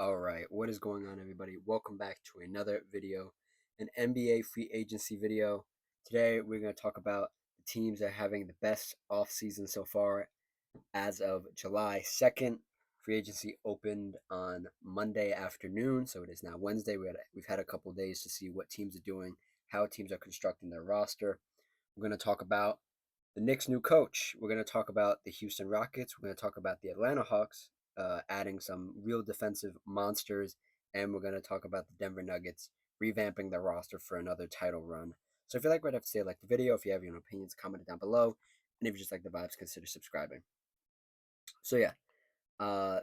All right, what is going on, everybody? Welcome back to another video, an NBA free agency video. Today, we're going to talk about the teams that are having the best offseason so far as of July 2nd. Free agency opened on Monday afternoon, so it is now Wednesday. We've had a couple days to see what teams are doing, how teams are constructing their roster. We're going to talk about the Knicks' new coach. We're going to talk about the Houston Rockets. We're going to talk about the Atlanta Hawks, adding some real defensive monsters. And we're going to talk about the Denver Nuggets revamping their roster for another title run. So if you like what I have to say, like the video. If you have your own opinions, comment it down below. And if you just like the vibes, consider subscribing. So yeah,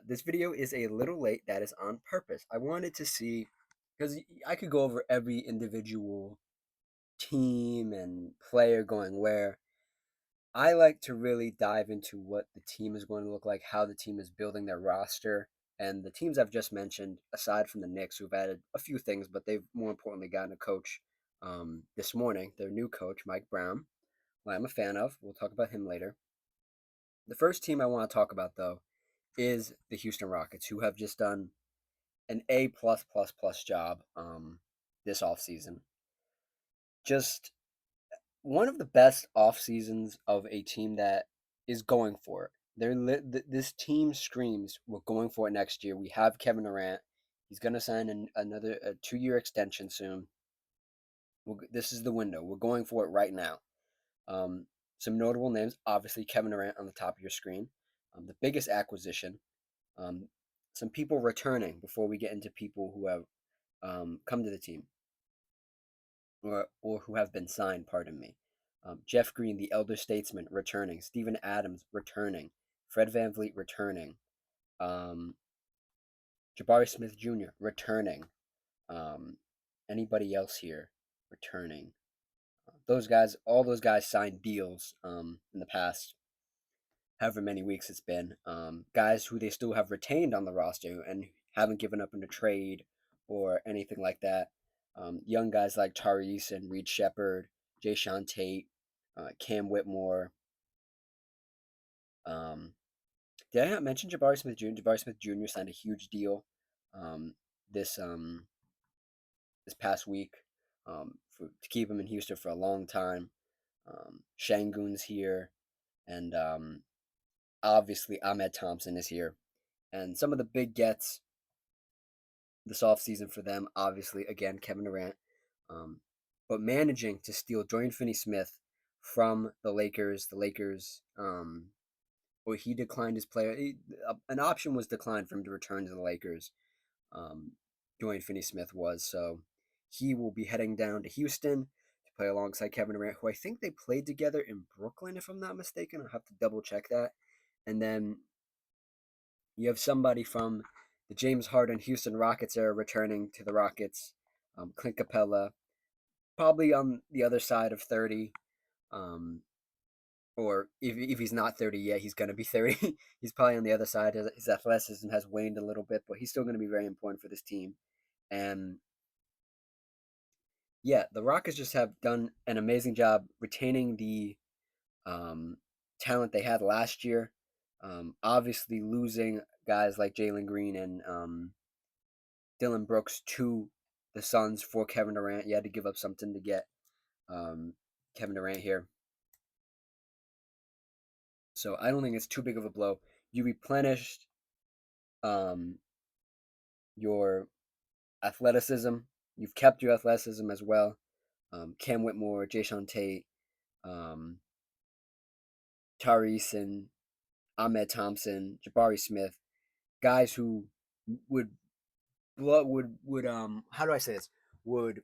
this video is a little late. That is on purpose. I wanted to see, because I could go over every individual team and player going where. I like to really dive into what the team is going to look like, how the team is building their roster, and the teams I've just mentioned, aside from the Knicks, who've added a few things, but they've more importantly gotten a coach this morning, their new coach, Mike Brown, who I'm a fan of. We'll talk about him later. The first team I want to talk about, though, is the Houston Rockets, who have just done an A plus plus plus job this offseason. Just one of the best off seasons of a team that is going for it. This team screams we're going for it next year. We have Kevin Durant. He's going to sign another 2-year extension soon. This is the window. We're going for it right now. Um, some notable names, obviously Kevin Durant on the top of your screen. The biggest acquisition. Um, some people returning before we get into people who have come to the team or who have been signed, pardon me. Jeff Green, the elder statesman, returning. Steven Adams, returning. Fred VanVleet, returning. Um, Jabari Smith Jr., returning. Um, Anybody else here, returning. Those guys, all those guys signed deals in the past however many weeks it's been. Guys who they still have retained on the roster and haven't given up in a trade or anything like that. Young guys like Tyrese and Reed Shepard, Jayshawn Tate, Cam Whitmore. Um, did I not mention Jabari Smith Jr.? Jabari Smith Jr. signed a huge deal um, this this past week to keep him in Houston for a long time. Shangun's here, and obviously Ahmed Thompson is here. And some of the big gets this offseason for them, obviously, again, Kevin Durant. Um, but managing to steal Dorian Finney-Smith from the Lakers. Or he declined his player. An option was declined for him to return to the Lakers. Um, Dorian Finney-Smith was. So he will be heading down to Houston to play alongside Kevin Durant, who I think they played together in Brooklyn, if I'm not mistaken. I'll have to double check that. And then you have somebody from the James Harden Houston Rockets era returning to the Rockets, Clint Capella, probably on the other side of 30. Um, or if he's not 30 yet, he's going to be 30. He's probably on the other side. His athleticism has waned a little bit, but he's still going to be very important for this team. And yeah, the Rockets just have done an amazing job retaining the um, talent they had last year. Obviously, losing guys like Jalen Green and Dylan Brooks to the Suns for Kevin Durant. You had to give up something to get Kevin Durant here. So I don't think it's too big of a blow. You replenished um, your athleticism. You've kept your athleticism as well. Cam Whitmore, Jayshawn Tate, um, Tyrese and Ahmed Thompson, Jabari Smith, guys who would how do I say this? Would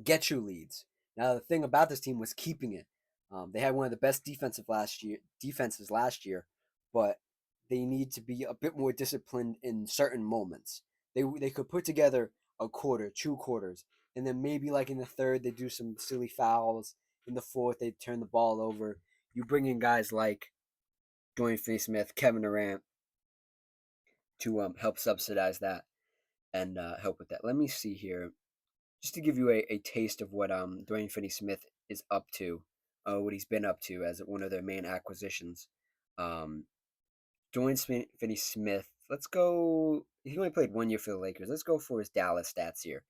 get you leads. Now the thing about this team was keeping it. They had one of the best defenses last year, but they need to be a bit more disciplined in certain moments. They could put together a quarter, 2 quarters, and then maybe like in the third they do some silly fouls. In the fourth they turn the ball over. You bring in guys like Dorian Finney-Smith, Kevin Durant to help subsidize that and help with that. Let me see here, just to give you a taste of what Dorian Finney-Smith is up to, what he's been up to as one of their main acquisitions. Um, Dorian Finney-Smith Let's go. He only played 1 year for the Lakers. Let's go for his Dallas stats here.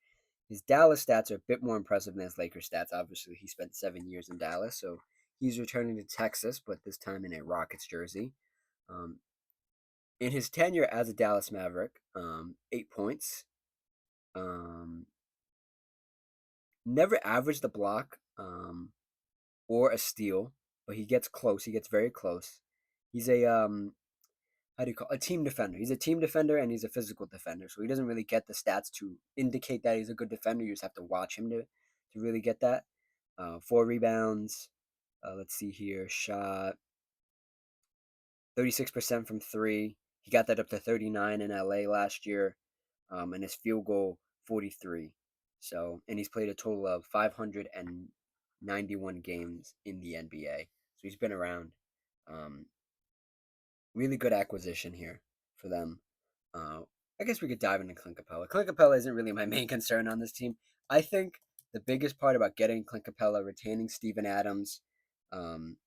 His Dallas stats are a bit more impressive than his Lakers stats. Obviously, he spent 7 years in Dallas, so he's returning to Texas, but this time in a Rockets jersey. Um, in his tenure as a Dallas Maverick, 8 points. Um, Never averaged a block or a steal, but he gets close. He gets very close. He's a how do you call a team defender? He's a team defender and he's a physical defender, so he doesn't really get the stats to indicate that he's a good defender. You just have to watch him to really get that. 4 rebounds. Let's see here. Shot 36% from three. He got that up to 39 in LA last year, and his field goal 43. So, and he's played a total of 591 games in the NBA. So he's been around. Um, really good acquisition here for them. Uh, I guess we could dive into Clint Capella. Clint Capella isn't really my main concern on this team. I think the biggest part about getting Clint Capella, retaining Steven Adams, um,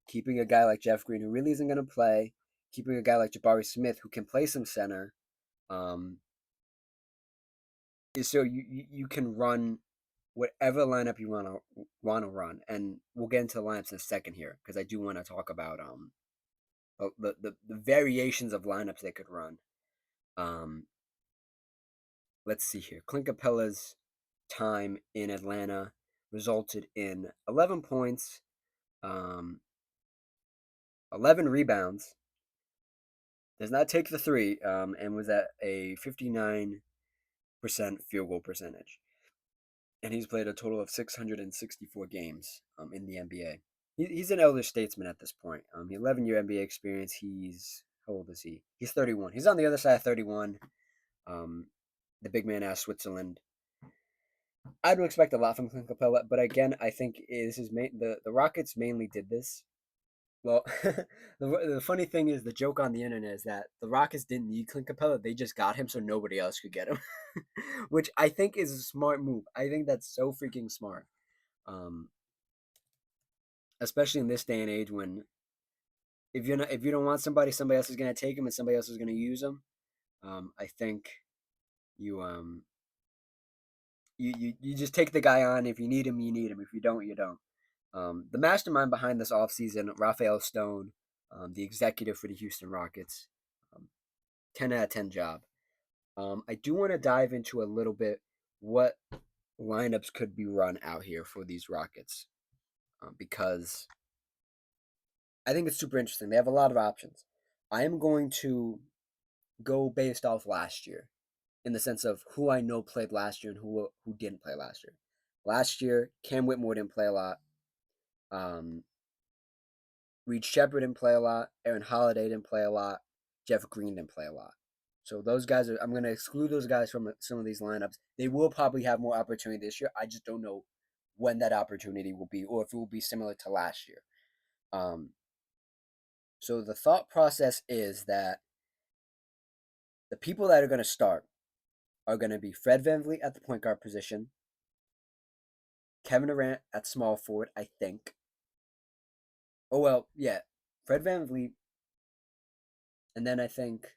keeping a guy like Jeff Green who really isn't going to play, keeping a guy like Jabari Smith who can play some center, um, is so you can run whatever lineup you want to run, and we'll get into the lineups in a second here because I do want to talk about the variations of lineups they could run. Um, let's see here. Clint Capella's time in Atlanta resulted in 11 points, um, 11 rebounds. Does not take the three, and was at a 59% field goal percentage. And he's played a total of 664 games in the NBA. He's an elder statesman at this point. 11-year NBA experience. How old is he? He's 31. He's on the other side of 31. Um, the big man out of Switzerland. I'd expect a lot from Clint Capella, but again, I think this is the Rockets mainly did this. Well, the funny thing is, the joke on the internet is that the Rockets didn't need Clint Capella; they just got him so nobody else could get him, which I think is a smart move. I think that's so freaking smart, um, especially in this day and age when if you don't want somebody else is gonna take him and somebody else is gonna use him. I think you you just take the guy on. If you need him, you need him. If you don't, you don't. The mastermind behind this offseason, Rafael Stone, the executive for the Houston Rockets, 10 out of 10 job. I do want to dive into a little bit what lineups could be run out here for these Rockets because I think it's super interesting. They have a lot of options. I am going to go based off last year in the sense of who I know played last year and who didn't play last year. Last year, Cam Whitmore didn't play a lot. Reed Shepard didn't play a lot. Aaron Holiday didn't play a lot. Jeff Green didn't play a lot. So those guys I'm going to exclude those guys from some of these lineups. They will probably have more opportunity this year. I just don't know when that opportunity will be or if it will be similar to last year. So the thought process is that the people that are going to start are going to be Fred VanVleet at the point guard position, Kevin Durant at small forward, I think. Oh, well, yeah. Fred VanVleet. And then I think,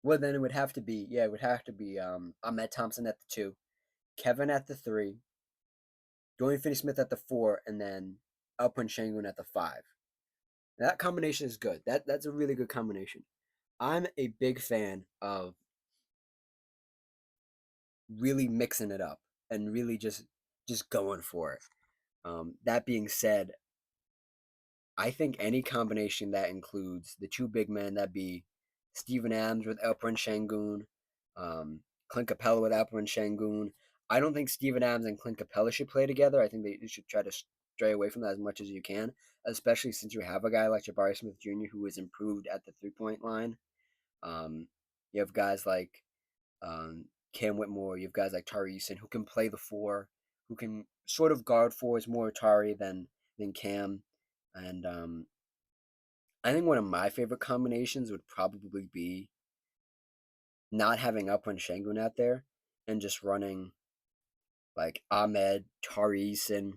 well, then it would have to be, Ahmed Thompson at the 2, Kevin at the 3, Dorian Finney-Smith at the 4, and then Alperen Sengun at the 5. That combination is good. That's a really good combination. I'm a big fan of really mixing it up and really just going for it. That being said, I think any combination that includes the two big men, that be Steven Adams with Alperen Sengun, Clint Capella with Alperen Sengun. I don't think Steven Adams and Clint Capella should play together. I think they should try to stray away from that as much as you can, especially since you have a guy like Jabari Smith Jr. who is improved at the 3-point line. You have guys like Cam Whitmore. You have guys like Tari Eason who can play the 4, who can sort of guard fours more Tari than Cam. And I think one of my favorite combinations would probably be not having Alperen Sengun out there and just running like Ahmed, Tari Eason,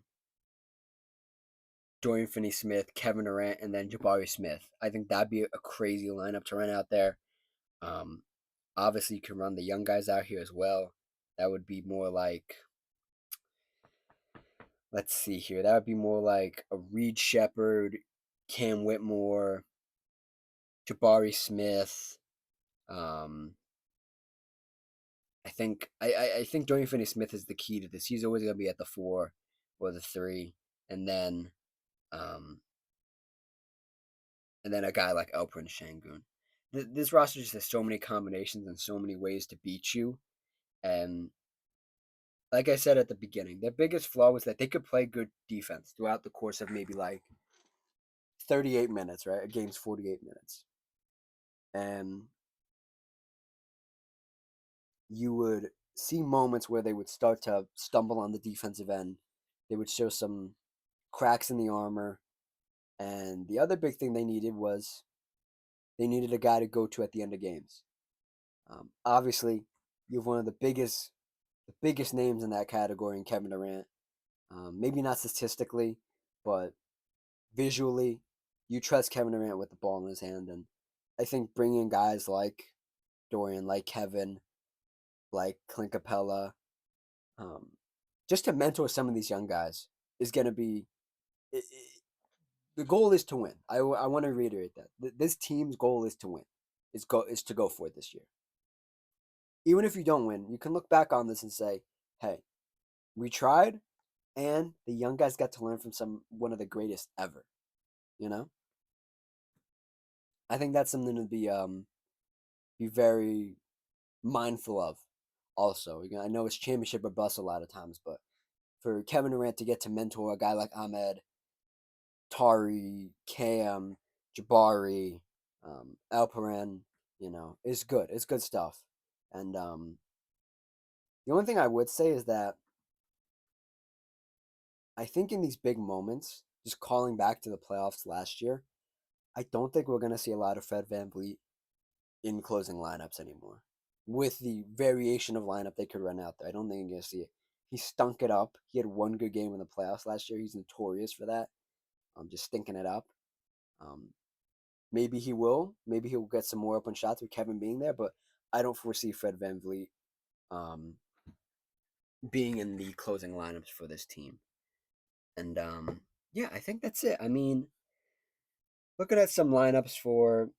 Dorian Finney-Smith, Kevin Durant, and then Jabari Smith. I think that'd be a crazy lineup to run out there. Obviously, you can run the young guys out here as well. That would be more like, let's see here. That would be more like a Reed Shepard, Cam Whitmore, Jabari Smith. Um, I think Dorian Finney-Smith is the key to this. He's always gonna be at the 4 or the 3, and then um, a guy like Alperen Şengün. This roster just has so many combinations and so many ways to beat you. And like I said at the beginning, their biggest flaw was that they could play good defense throughout the course of maybe like 38 minutes, right? A game's 48 minutes. And you would see moments where they would start to stumble on the defensive end. They would show some cracks in the armor. And the other big thing they needed was they needed a guy to go to at the end of games. Obviously, you have one of the biggest names in that category in Kevin Durant. Maybe not statistically, but visually, you trust Kevin Durant with the ball in his hand. And I think bringing guys like Dorian, like Kevin, like Clint Capella, um, just to mentor some of these young guys is going to be the goal is to win. I want to reiterate that this team's goal is to win. Is to go for it this year. Even if you don't win, you can look back on this and say, "Hey, we tried, and the young guys got to learn from one of the greatest ever." You know, I think that's something to be very mindful of. Also, I know it's championship or bust a lot of times, but for Kevin Durant to get to mentor a guy like Ahmed, Tari, Cam, Jabari, Alperen, is good. It's good stuff. And the only thing I would say is that I think in these big moments, just calling back to the playoffs last year, I don't think we're going to see a lot of Fred VanVleet in closing lineups anymore. With the variation of lineup they could run out there, I don't think you're going to see it. He stunk it up. He had one good game in the playoffs last year. He's notorious for that. Just stinking it up. Um, maybe he will. Maybe he'll get some more open shots with Kevin being there, but I don't foresee Fred VanVleet um, being in the closing lineups for this team. And yeah, I think that's it. I mean, looking at some lineups for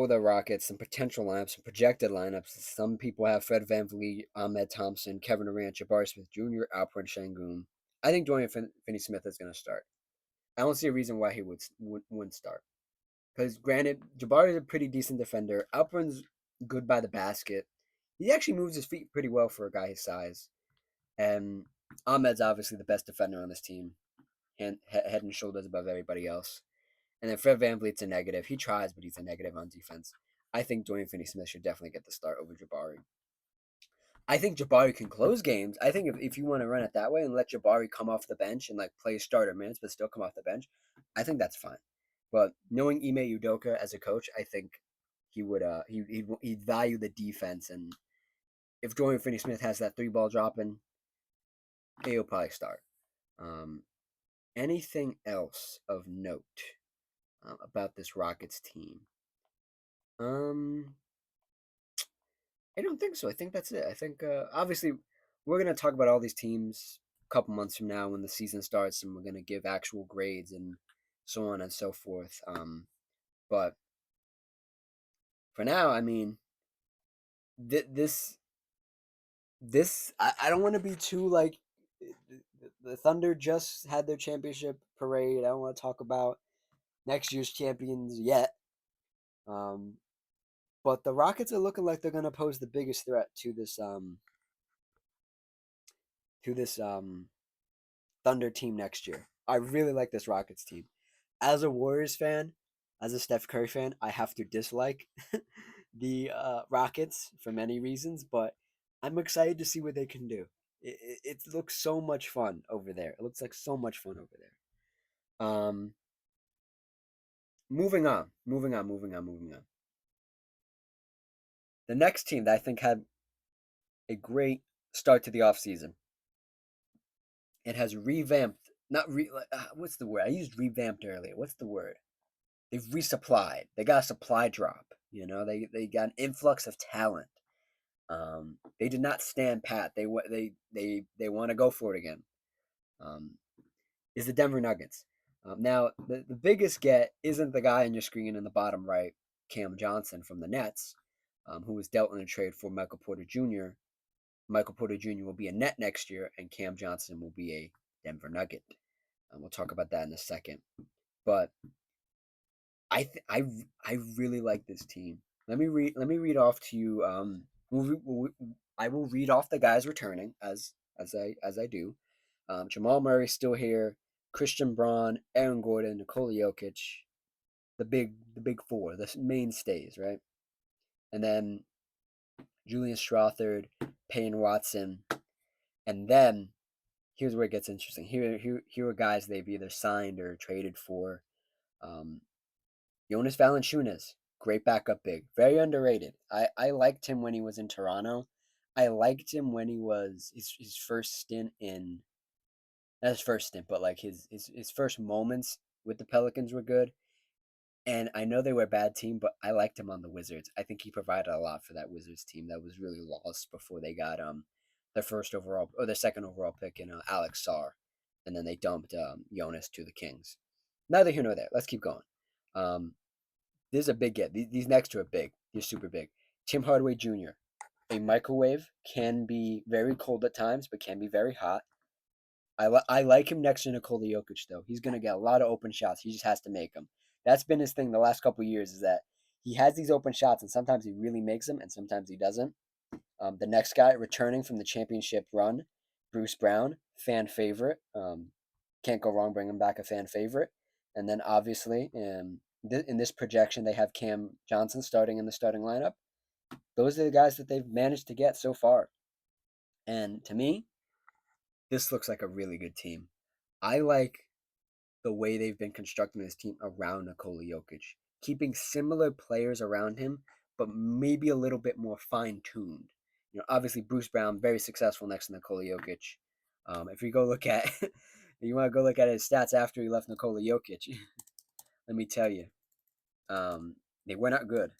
the Rockets, some potential lineups, some projected lineups. Some people have Fred VanVleet, Ahmed Thompson, Kevin Durant, Jabari Smith Jr., Alperen Şengün. I think Dorian Finney-Smith is going to start. I don't see a reason why he wouldn't start. Because granted, Jabari is a pretty decent defender. Alperen's good by the basket. He actually moves his feet pretty well for a guy his size. And Ahmed's obviously the best defender on this team, head and shoulders above everybody else. And then Fred VanVleet's a negative. He tries, but he's a negative on defense. I think Dorian Finney-Smith should definitely get the start over Jabari. I think Jabari can close games. I think if you want to run it that way and let Jabari come off the bench and like play starter minutes but still come off the bench, I think that's fine. But knowing Ime Udoka as a coach, I think he would he'd value the defense, and if Dorian Finney-Smith has that 3 ball dropping, he'll probably start. Um, anything else of note about this Rockets team? Um, I don't think so. I think that's it. I think obviously we're gonna talk about all these teams a couple months from now when the season starts, and we're gonna give actual grades and so on and so forth. But for now, I mean, this I don't want to be too like the Thunder just had their championship parade. I don't want to talk about next year's champions yet. Um, but the Rockets are looking like they're going to pose the biggest threat to this Thunder team next year. I really like this Rockets team. As a Warriors fan, as a Steph Curry fan, I have to dislike the Rockets for many reasons, but I'm excited to see what they can do. It looks so much fun over there. It looks like so much fun over there. Moving on. The next team that I think had a great start to the offseason. It has revamped, not what's the word? I used revamped earlier. What's the word? they've resupplied. They got a supply drop. They got an influx of talent. They did not stand pat. They want to go for it again. Um, is the Denver Nuggets. Now, the biggest get isn't the guy on your screen in the bottom right, Cam Johnson from the Nets, who was dealt in a trade for Michael Porter Jr. Michael Porter Jr. will be a Net next year, and Cam Johnson will be a Denver Nugget. We'll talk about that in a second. But I really like this team. Let me read off to you. I will read off the guys returning as I do. Jamal Murray still here. Christian Braun, Aaron Gordon, Nikola Jokic, the big four, the mainstays, right? And then Julian Strawthard, Payne Watson, and then here's where it gets interesting. Here are guys they've either signed or traded for. Um, Jonas Valanciunas, great backup big, very underrated. I liked him when he was in Toronto. I liked him when he was his first stint in not his first stint, but like his first moments with the Pelicans were good. And I know they were a bad team, but I liked him on the Wizards. I think he provided a lot for that Wizards team that was really lost before they got their first overall or their second overall pick in Alex Sarr, and then they dumped Jonas to the Kings. Neither here nor there. Let's keep going. Um, this is a big get. These next two are big. They're super big. Tim Hardaway Jr. A microwave, can be very cold at times, but can be very hot. I like him next to Nikola Jokic though. He's gonna get a lot of open shots. He just has to make them. That's been his thing the last couple of years. Is that he has these open shots, and sometimes he really makes them, and sometimes he doesn't. The next guy returning from the championship run, Bruce Brown, fan favorite. Can't go wrong bringing back a fan favorite. And then obviously, in this projection, they have Cam Johnson starting in the starting lineup. Those are the guys that they've managed to get so far. And to me, this looks like a really good team. I like the way they've been constructing this team around Nikola Jokic, keeping similar players around him, but maybe a little bit more fine tuned. Obviously Bruce Brown very successful next to Nikola Jokic. If you go look at, you want to go look at his stats after he left Nikola Jokic, let me tell you, they were not good.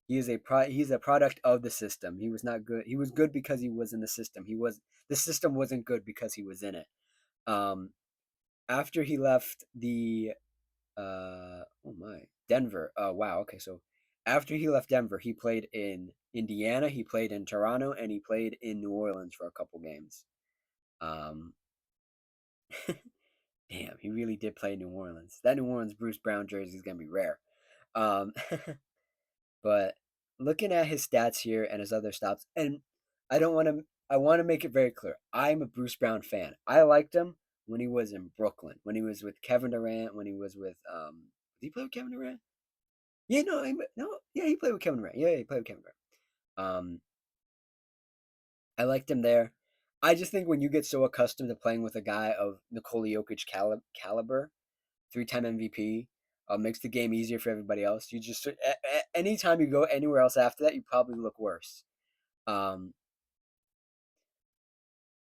He's a product of the system. He was not good. He was good because he was in the system. The system wasn't good because he was in it. Um, After he left the oh my, Denver. Oh wow, okay, so after he left Denver, he played in Indiana, he played in Toronto, and he played in New Orleans for a couple games. Um Damn, he really did play New Orleans. That New Orleans Bruce Brown jersey is gonna be rare. Um but looking at his stats here and his other stops, and I want to make it very clear. I'm a Bruce Brown fan. I liked him when he was in Brooklyn, when he was with Kevin Durant, when he was with did he play with Kevin Durant? Yeah, no, no, yeah, he played with Kevin Durant. Yeah, he played with Kevin Durant. I liked him there. I just think when you get so accustomed to playing with a guy of Nikola Jokic caliber, three-time MVP, makes the game easier for everybody else. You just anytime you go anywhere else after that, you probably look worse. Um,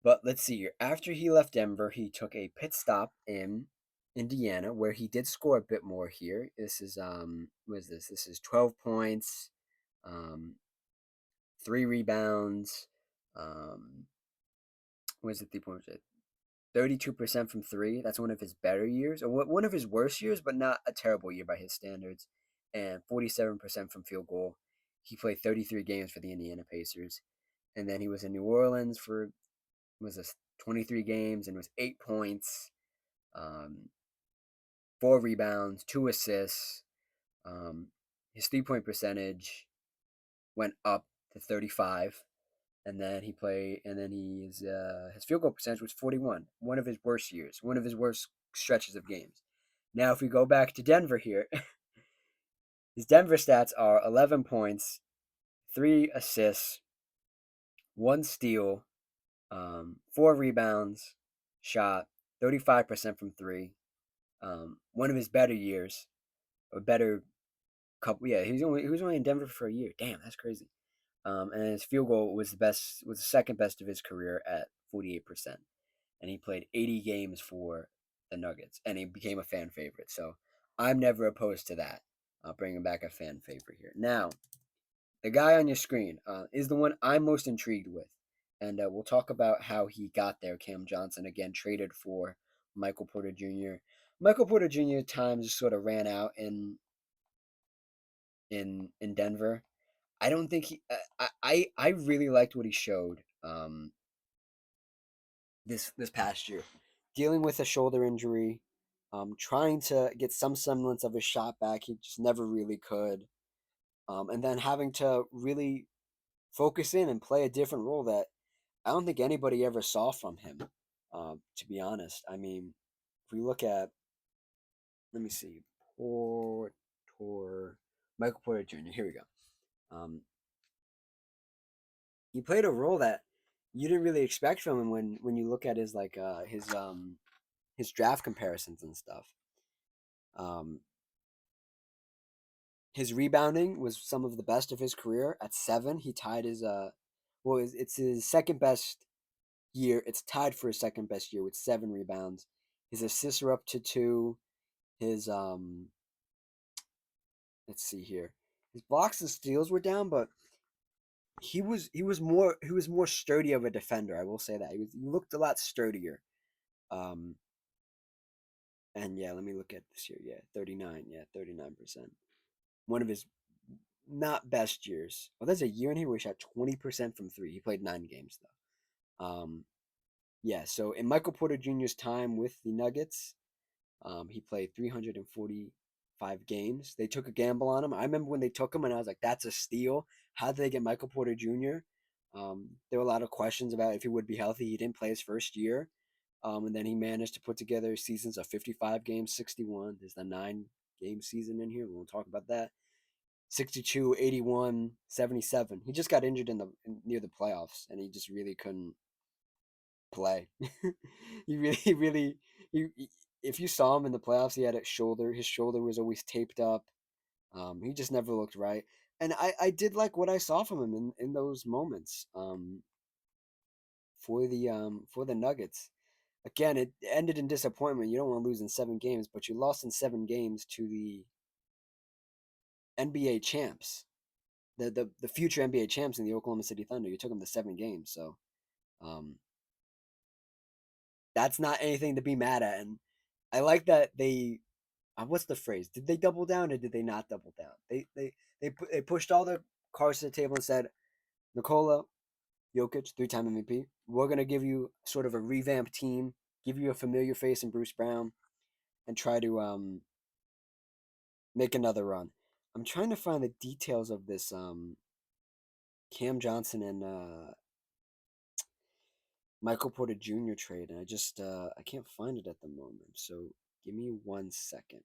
but let's see here. After he left Denver, he took a pit stop in Indiana, where he did score a bit more here. This is what is this? This is 12 points, um, 3 rebounds. Um, what is it? 3 points. 32% from three. That's one of his better years, or one of his worst years, but not a terrible year by his standards. And 47% from field goal. He played 33 games for the Indiana Pacers, and then he was in New Orleans for was this 23 games and was 8 points, um, 4 rebounds, 2 assists. His 3 point percentage went up to 35. And then his field goal percentage was 41. One of his worst years, one of his worst stretches of games. Now, if we go back to Denver here, his Denver stats are 11 points, 3 assists, 1 steal, 4 rebounds, shot 35% from three. One of his better years, a better couple. Yeah, he was only in Denver for a year. Damn, that's crazy. And his field goal was the second best of his career at 48%. And he played 80 games for the Nuggets, and he became a fan favorite. So I'm never opposed to that. Bringing back a fan favorite here. Now, the guy on your screen is the one I'm most intrigued with. And we'll talk about how he got there. Cam Johnson, again, traded for Michael Porter Jr. Michael Porter Jr. time just sort of ran out in Denver. I don't think he. I really liked what he showed this past year, dealing with a shoulder injury, trying to get some semblance of his shot back. He just never really could, and then having to really focus in and play a different role that I don't think anybody ever saw from him. To be honest, I mean, if we look at, let me see, Porter, Michael Porter Jr. Here we go. He played a role that you didn't really expect from him when you look at his draft comparisons and stuff. Um, his rebounding was some of the best of his career at 7. He tied his it's his second best year. It's tied for his second best year with 7 rebounds. His assists are up to 2. His let's see here. His blocks and steals were down, but he was more sturdy of a defender. I will say that he looked a lot sturdier. Um, and yeah, let me look at this here. Yeah, 39. Yeah, 39%. One of his not best years. Well, there's a year in here where he shot 20% from 3. He played 9 games though. Yeah. So in Michael Porter Jr.'s time with the Nuggets, he played 345 games. They took a gamble on him. I remember when they took him, and I was like, "That's a steal." How did they get Michael Porter Jr.? There were a lot of questions about if he would be healthy. He didn't play his first year, and then he managed to put together seasons of 55 games, 61. There's the 9-game season in here. We'll talk about that. 62, 81, 77. He just got injured near the playoffs, and he just really couldn't play. He if you saw him in the playoffs, he had a shoulder. His shoulder was always taped up. He just never looked right. And I did like what I saw from him in those moments. For the Nuggets. Again, it ended in disappointment. You don't want to lose in 7 games, but you lost in 7 games to the NBA champs, the future NBA champs in the Oklahoma City Thunder. You took them to 7 games, so um, that's not anything to be mad at. And I like that they. What's the phrase? Did they double down or did they not double down? They pushed all their cards to the table and said, Nikola Jokic, 3-time MVP. We're gonna give you sort of a revamped team, give you a familiar face in Bruce Brown, and try to make another run. I'm trying to find the details of this Cam Johnson and Michael Porter Jr. trade, and I can't find it at the moment. So give me 1 second.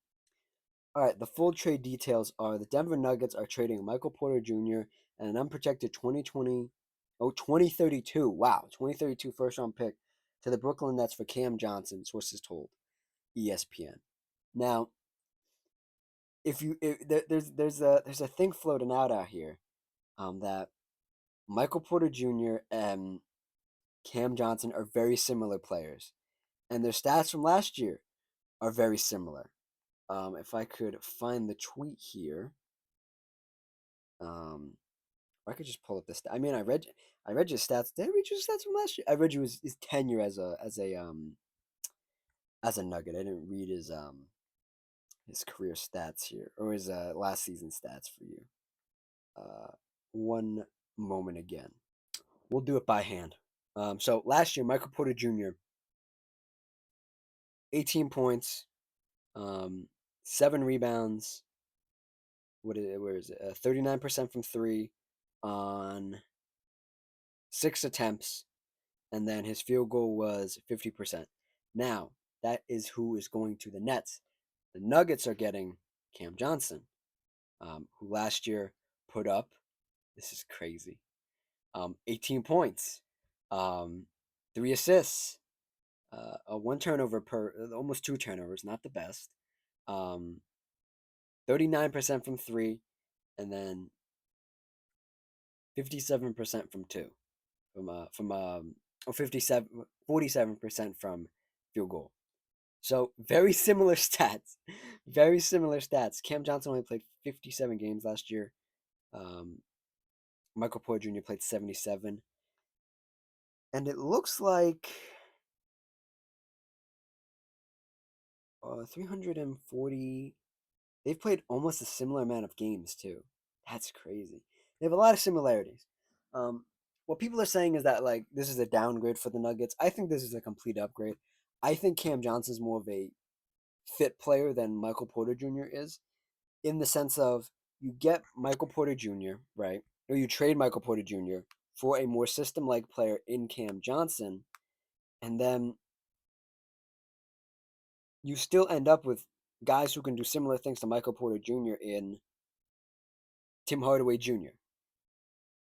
All right, the full trade details are the Denver Nuggets are trading Michael Porter Jr. and an unprotected 2032, wow, 2032 first round pick to the Brooklyn Nets for Cam Johnson, sources told ESPN. Now, there's a thing floating out here that Michael Porter Jr. and Cam Johnson are very similar players, and their stats from last year are very similar. If I could find the tweet here, or I could just pull up this. I mean, I read your stats. Did I read your stats from last year? I read you his tenure as a Nugget. I didn't read his career stats here or his last season stats for you. One moment again. We'll do it by hand. So last year, Michael Porter Jr. 18 points, 7 rebounds. Where is it? 39% from 3 on 6 attempts, and then his field goal was 50%. Now, that is who is going to the Nets. The Nuggets are getting Cam Johnson, who last year put up, this is crazy, 18 points, 3 assists, 1 turnover almost 2 turnovers, not the best, 39% from 3, and then 57% from 2, from 47% from field goal. So very similar stats. Very similar stats. Cam Johnson only played 57 games last year. Um, Michael Porter Jr. played 77. And it looks like 340. They've played almost a similar amount of games, too. That's crazy. They have a lot of similarities. Um, what people are saying is that, like, this is a downgrade for the Nuggets. I think this is a complete upgrade. I think Cam Johnson's more of a fit player than Michael Porter Jr. is, in the sense of you get Michael Porter Jr., right? Or you trade Michael Porter Jr. for a more system like player in Cam Johnson, and then you still end up with guys who can do similar things to Michael Porter Jr. in Tim Hardaway Jr.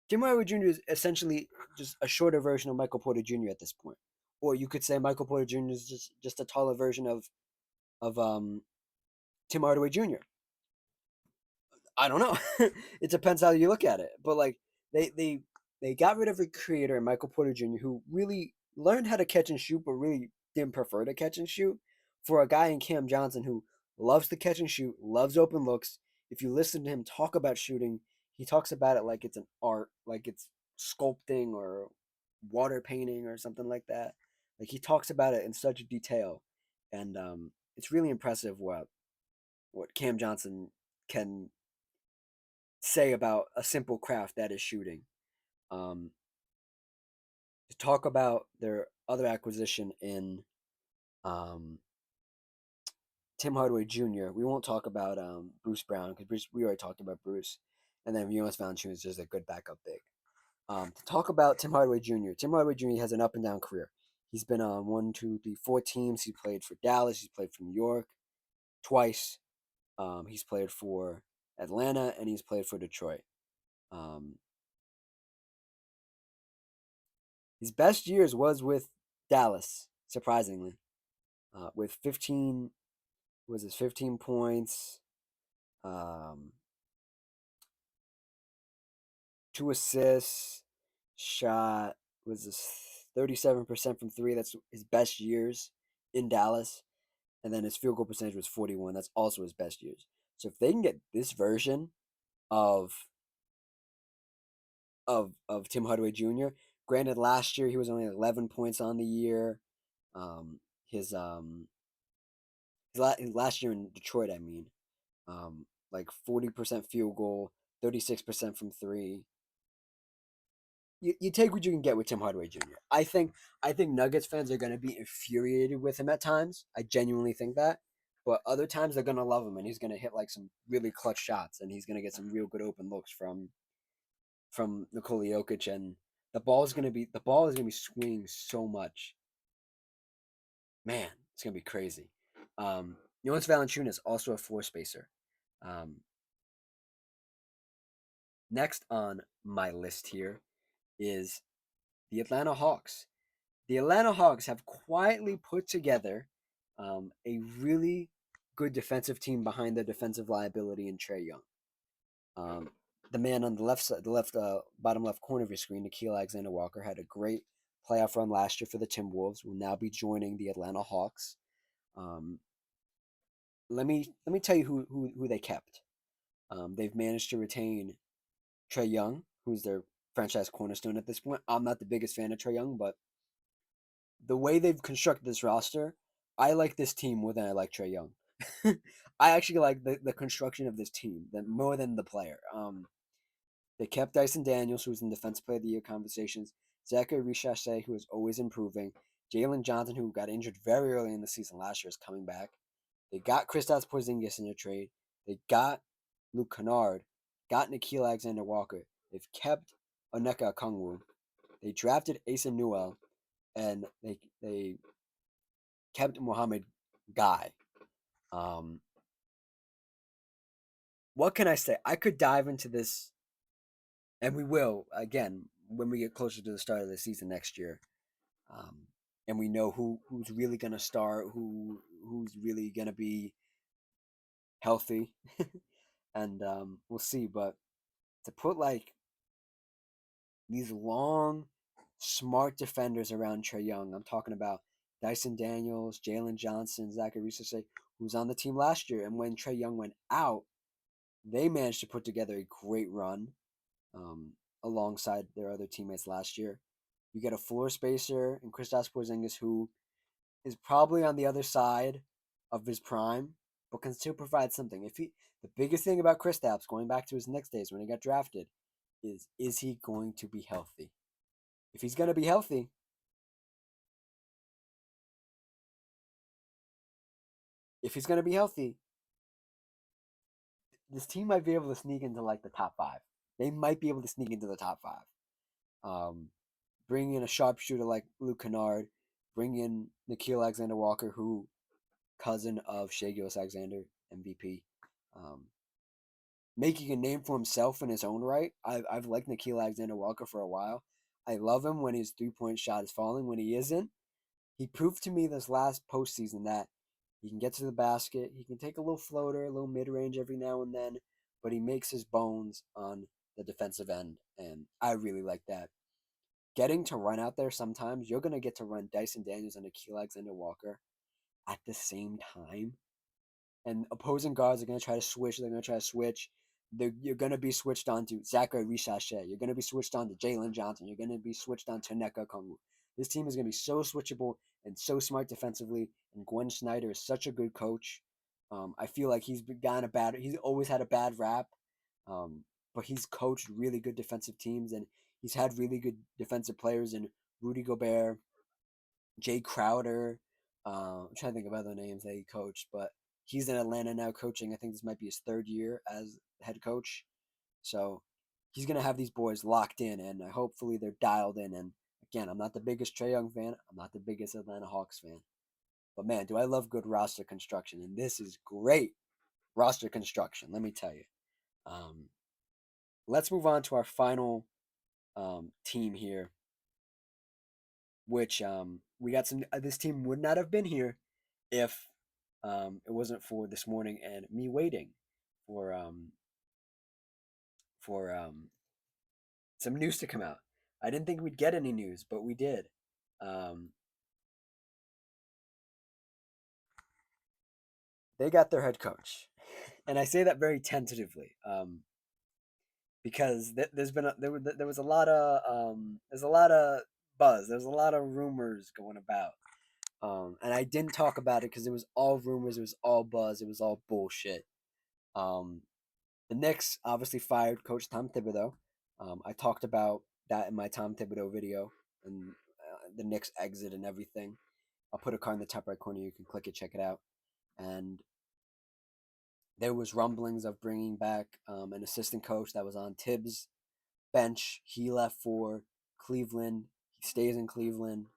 Tim Hardaway Jr. is essentially just a shorter version of Michael Porter Jr. at this point. Or you could say Michael Porter Jr. is just a taller version of Tim Hardaway Jr. I don't know. It depends how you look at it. But like they they they got rid of a creator, Michael Porter Jr., who really learned how to catch and shoot, but really didn't prefer to catch and shoot, for a guy in Cam Johnson who loves to catch and shoot, loves open looks. If you listen to him talk about shooting, he talks about it like it's an art, like it's sculpting or water painting or something like that. Like he talks about it in such detail, and it's really impressive what Cam Johnson can say about a simple craft that is shooting. Um, to talk about their other acquisition in um, Tim Hardaway Jr., we won't talk about Bruce Brown because we already talked about Bruce. And then Jonas Valanciunas is just a good backup big. To talk about Tim Hardaway Jr., Tim Hardaway Jr. has an up and down career. He's been on 4 teams. He played for Dallas. He's played for New York twice. He's played for Atlanta and he's played for Detroit. Um, His best years was with Dallas, surprisingly, with 15 was his 15 points, um, 2 assists, shot was his 37% from three. That's his best years in Dallas, and then his field goal percentage was 41. That's also his best years. So if they can get this version of of Tim Hardaway Jr. Granted, last year he was only 11 points on the year. Um, his last year in Detroit, I mean, like 40% field goal, 36% from three. You take what you can get with Tim Hardaway Jr. I think Nuggets fans are gonna be infuriated with him at times. I genuinely think that. But other times they're gonna love him and he's gonna hit like some really clutch shots and he's gonna get some real good open looks from Nikola Jokic and the ball is gonna be swinging so much. Man, it's gonna be crazy. Jonas Valanciunas also a floor spacer. Um, Next on my list here is the Atlanta Hawks. The Atlanta Hawks have quietly put together a really good defensive team behind their defensive liability in Trae Young. Um, the man on the left side, the left bottom left corner of your screen, Nickeil Alexander-Walker, had a great playoff run last year for the Timberwolves. Will now be joining the Atlanta Hawks. Um, let me tell you who they kept. They've managed to retain Trae Young, who's their franchise cornerstone at this point. I'm not the biggest fan of Trae Young, but the way they've constructed this roster, I like this team more than I like Trae Young. I actually like the construction of this team more than the player. They kept Dyson Daniels, who was in Defensive Player of the Year conversations, Zachary Richardson, who is always improving, Jalen Johnson, who got injured very early in the season last year, is coming back. They got Kristaps Porzingis in a trade. They got Luke Kennard, got Nickeil Alexander-Walker. They've kept Onyeka Okongwu. They drafted Asa Newell, and they kept Mohamed Guy. Um, what can I say? I could dive into this, and we will again when we get closer to the start of the season next year, um, and we know who's really gonna start, who's really gonna be healthy, and we'll see. But to put like these long, smart defenders around Trae Young, I'm talking about Dyson Daniels, Jalen Johnson, Zachary Risase, who's on the team last year. And when Trae Young went out, they managed to put together a great run um, alongside their other teammates last year. You get a floor spacer in Kristaps Porzingis, who is probably on the other side of his prime, but can still provide something. The biggest thing about Kristaps, going back to his Knicks days when he got drafted, is he going to be healthy? If he's going to be healthy, if he's going to be healthy, this team might be able to sneak into like the top five. They might be able to sneak into the top five. Um, bring in a sharpshooter like Luke Kennard, bring in Nickeil Alexander-Walker, who cousin of Shai Gilgeous-Alexander, MVP, um, making a name for himself in his own right. I've liked Nickeil Alexander-Walker for a while. I love him when his 3-point shot is falling. When he isn't, he proved to me this last postseason that he can get to the basket. He can take a little floater, a little mid range every now and then, but he makes his bones on the defensive end, and I really like that. Getting to run out there sometimes, you're gonna get to run Dyson Daniels and Nickeil Alexander Walker at the same time, and opposing guards are going to try to switch. They're going to try to switch. You're going to be switched on to Zachary Richachet. You're going to be switched on to Jalen Johnson. You're going to be switched on to Nneka Okongwu. This team is going to be so switchable and so smart defensively. And Gwen Snyder is such a good coach. I feel like he's always had a bad rap, um, but he's coached really good defensive teams, and he's had really good defensive players in Rudy Gobert, Jay Crowder. I'm trying to think of other names that he coached, but he's in Atlanta now coaching. I think this might be his third year as head coach. So he's going to have these boys locked in, and hopefully they're dialed in. And again, I'm not the biggest Trae Young fan. I'm not the biggest Atlanta Hawks fan. But man, do I love good roster construction. And this is great roster construction, let me tell you. Um, let's move on to our final team here, which we got some. This team would not have been here if it wasn't for this morning and me waiting for some news to come out. I didn't think we'd get any news, but we did. Um, they got their head coach, and I say that very tentatively because there was a lot of there's a lot of buzz. There's a lot of rumors going about. And I didn't talk about it because it was all rumors, it was all buzz, it was all bullshit. Um, The Knicks obviously fired Coach Tom Thibodeau. I talked about that in my Tom Thibodeau video and the Knicks exit and everything. I'll put a card in the top right corner. You can click it, check it out. And there was rumblings of bringing back an assistant coach that was on Tibbs' bench. He left for Cleveland. He stays in Cleveland.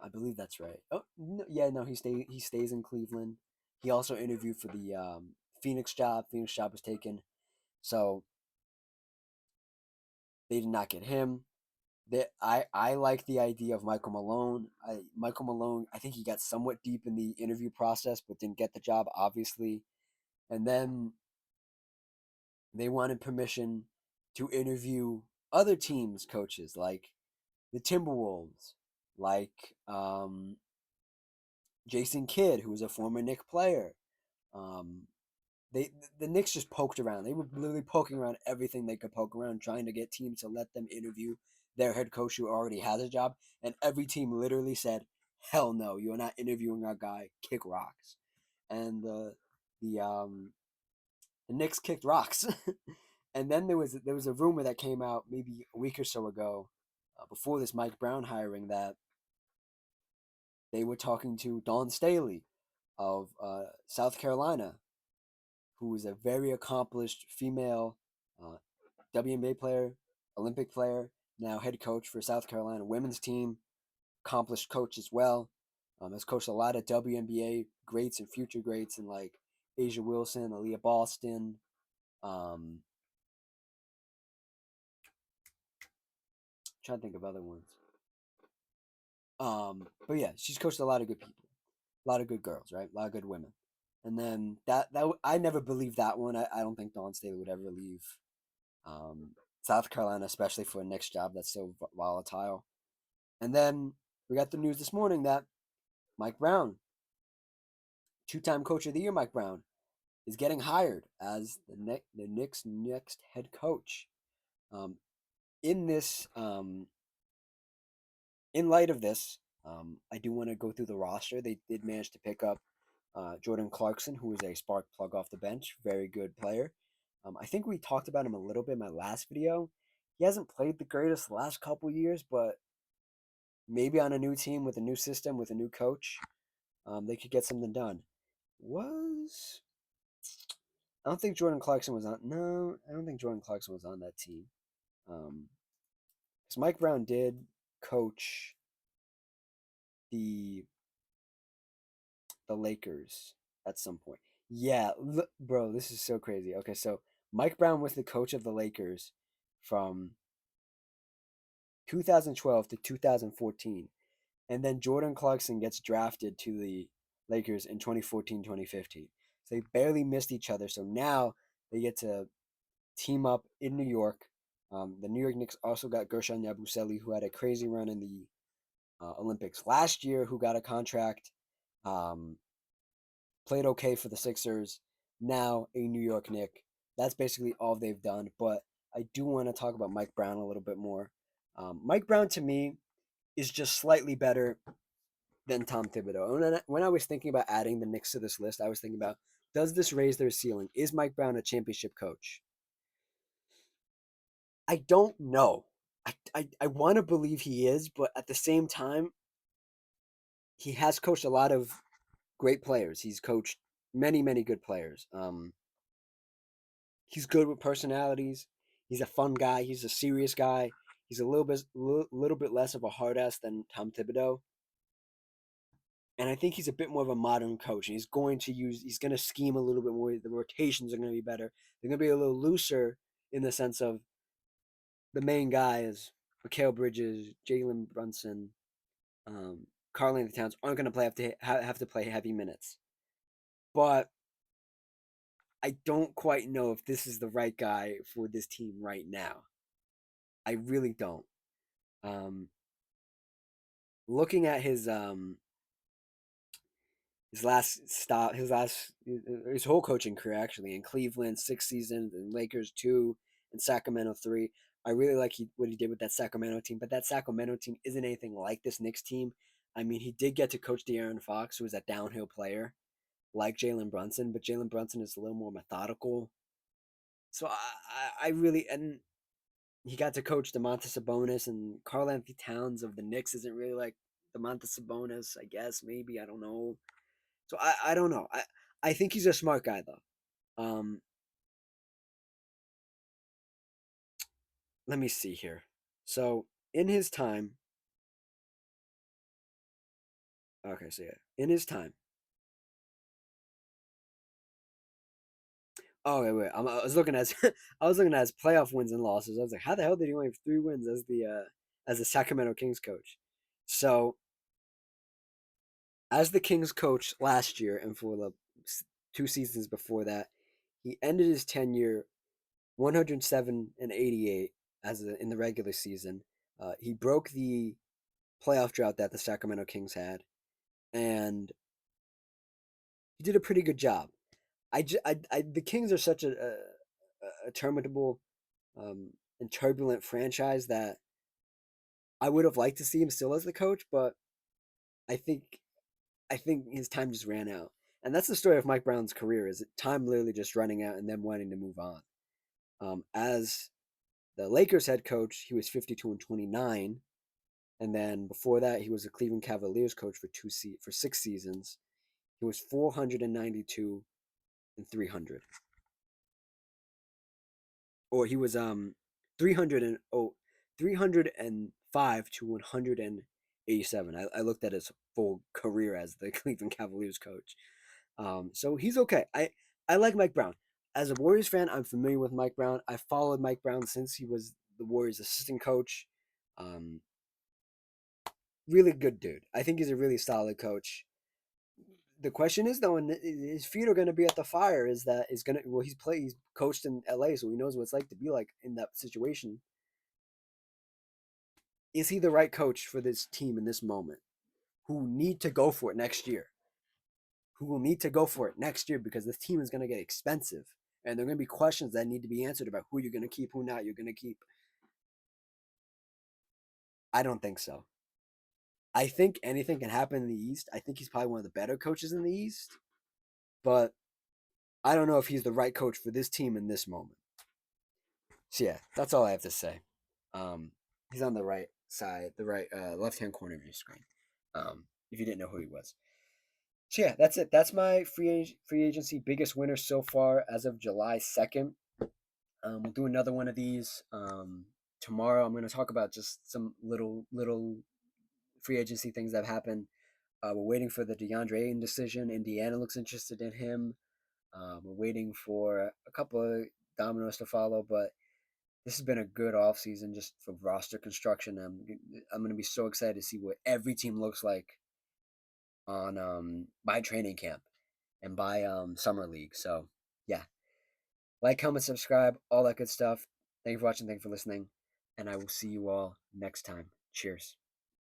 I believe that's right. Oh no, yeah, no, he stays in Cleveland. He also interviewed for the Phoenix job. Phoenix job was taken, so they did not get him. I like the idea of Michael Malone. Michael Malone, I think he got somewhat deep in the interview process, but didn't get the job, obviously. And then they wanted permission to interview other teams' coaches, like the Timberwolves, like Jason Kidd, who was a former Knick player. Um, they the Knicks just poked around. They were literally poking around everything they could poke around, trying to get teams to let them interview their head coach who already has a job. And every team literally said, "Hell no, you are not interviewing our guy. Kick rocks." And the the Knicks kicked rocks. And then there was a rumor that came out maybe a week or so ago, before this Mike Brown hiring, that they were talking to Dawn Staley of South Carolina, who is a very accomplished female uh, WNBA player, Olympic player, now head coach for South Carolina women's team, accomplished coach as well. Has coached a lot of WNBA greats and future greats, and like Asia Wilson, Aaliyah Boston. Trying to think of other ones. But yeah, she's coached a lot of good people, a lot of good girls, right? A lot of good women. And then I never believed that one. I don't think Dawn Staley would ever leave um, South Carolina, especially for a next job that's so volatile. And then we got the news this morning that Mike Brown, two-time Coach of the Year, Mike Brown, is getting hired as the Knicks' next head coach. Um, in this, in light of this, I do want to go through the roster. They did manage to pick up Jordan Clarkson, who is a spark plug off the bench, very good player. I think we talked about him a little bit in my last video. He hasn't played the greatest the last couple years, but maybe on a new team with a new system with a new coach, they could get something done. Was I don't think Jordan Clarkson was on. No, I don't think Jordan Clarkson was on that team. Because Mike Brown did coach the the Lakers at some point. Yeah, bro, this is so crazy. Okay, so Mike Brown was the coach of the Lakers from 2012 to 2014. And then Jordan Clarkson gets drafted to the Lakers in 2014, 2015. So they barely missed each other. So now they get to team up in New York. The New York Knicks also got Gershon Yabusele, who had a crazy run in the Olympics last year, who got a contract. Um, Played okay for the Sixers. Now a New York Knick. That's basically all they've done. But I do want to talk about Mike Brown a little bit more. Mike Brown to me is just slightly better than Tom Thibodeau. And when I was thinking about adding the Knicks to this list, I was thinking about, does this raise their ceiling? Is Mike Brown a championship coach? I don't know. I want to believe he is, but at the same time, he has coached a lot of great players. He's coached many, many good players. He's good with personalities. He's a fun guy. He's a serious guy. He's a little bit less of a hard ass than Tom Thibodeau. And I think he's a bit more of a modern coach. And he's going to scheme a little bit more. The rotations are going to be better. They're going to be a little looser in the sense of the main guys, Mikal Bridges, Jalen Brunson, Karl-Anthony Towns aren't going to have to play heavy minutes. But I don't quite know if this is the right guy for this team right now. I really don't. Um, Looking at his whole coaching career actually in Cleveland 6 seasons, in Lakers 2, and Sacramento 3. I really like what he did with that Sacramento team, but that Sacramento team isn't anything like this Knicks team. I mean, he did get to coach De'Aaron Fox, who is a downhill player like Jalen Brunson, but Jalen Brunson is a little more methodical. So I really, and he got to coach Domantas Sabonis, and Karl-Anthony Towns of the Knicks isn't really like Domantas Sabonis, I guess, maybe, I don't know. So I don't know. I think he's a smart guy though. Let me see here. So in his time, okay, so yeah, in his time. Oh wait. I was looking at I was looking at his playoff wins and losses. I was like, how the hell did he only have 3 wins as the Sacramento Kings coach? So as the Kings coach last year and for the 2 seasons before that, he ended his tenure 107-88 in the regular season. He broke the playoff drought that the Sacramento Kings had, and he did a pretty good job. The Kings are such a terminable and turbulent franchise that I would have liked to see him still as the coach, but I think I think his time just ran out. And that's the story of Mike Brown's career: is time literally just running out and them wanting to move on. As the Lakers head coach, he was 52-29, and then before that, he was the Cleveland Cavaliers coach for 6 seasons. He was 492-300, or he was 305 to 187. I looked at his full career as the Cleveland Cavaliers coach. So he's okay. I like Mike Brown. As a Warriors fan, I'm familiar with Mike Brown. I followed Mike Brown since he was the Warriors assistant coach. Um, really good dude. I think he's a really solid coach. The question is though, and his feet are going to be at the fire. He's coached in LA, so he knows what it's like to be like in that situation. Is he the right coach for this team in this moment? who need to go for it next year. Who will need to go for it next year because this team is going to get expensive. And there are going to be questions that need to be answered about who you're going to keep, who not you're going to keep. I don't think so. I think anything can happen in the East. I think he's probably one of the better coaches in the East. But I don't know if he's the right coach for this team in this moment. So yeah, that's all I have to say. He's on the right side, the right left-hand corner of your screen. If you didn't know who he was. So yeah, that's it. That's my free agency biggest winner so far as of July 2nd. We'll do another one of these tomorrow. I'm going to talk about just some little free agency things that have happened. We're waiting for the DeAndre Ayton decision. Indiana looks interested in him. We're waiting for a couple of dominoes to follow, but this has been a good offseason just for roster construction. I'm going to be so excited to see what every team looks like on by training camp and by summer league. So yeah, like, comment, subscribe, all that good stuff. Thank you for watching. Thank you for listening, and I will see you all next time. Cheers.